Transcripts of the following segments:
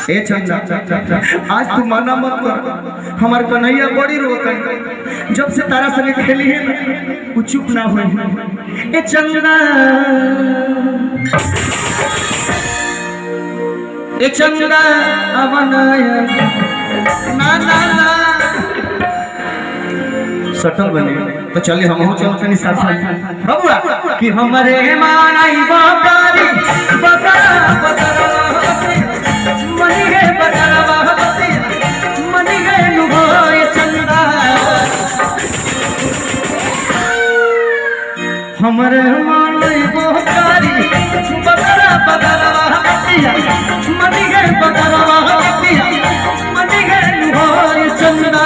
ए चंदा आज तू माना मत कर, हमार कन्हैया बड़ी रोकन जब से तारा संगे खेली है ना वो चुप ना हुई। ए चंदा ए चंदा अवनाया ना ना ना सटल बने तो चलिए हम चल तनी साथ बबुआ कि हमारे मानाई बकारी बकरा बकरा मनी गे बकरा बकरा मनी गे नुभोए चंदा हमारे मानाई बकारी बकरा बकरा मनी गे बकरा बकरा मनी गे नुभोए चंदा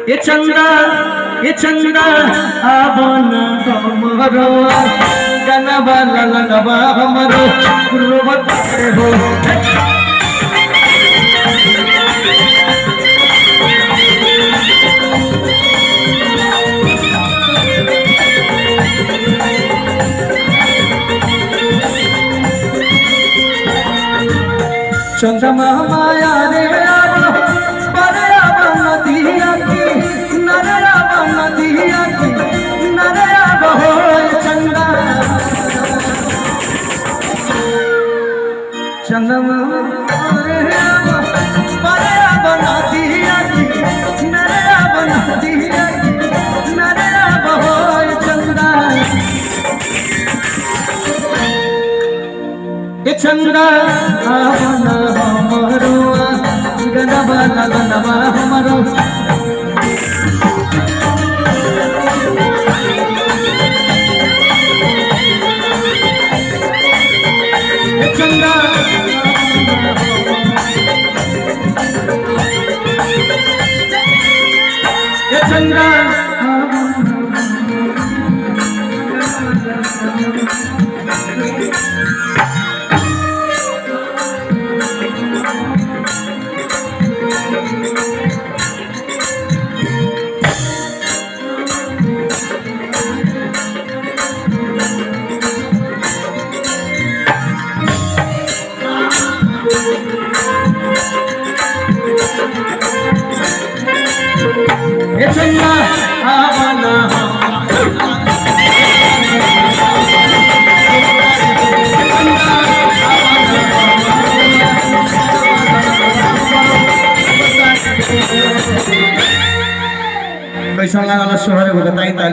ये चंदा आवन हमरो गनबा ललनबा हमरो गुरुवत हो चंदा माया रे चंदम परे बना दिया नरे बना दिया नरे बहोय चंदा ये चंदा आवन हमरो गनबा ललनबा हमरो ये चंदा चंदा ये चंदा आवाना कैसा लगा शहर बताई ताली।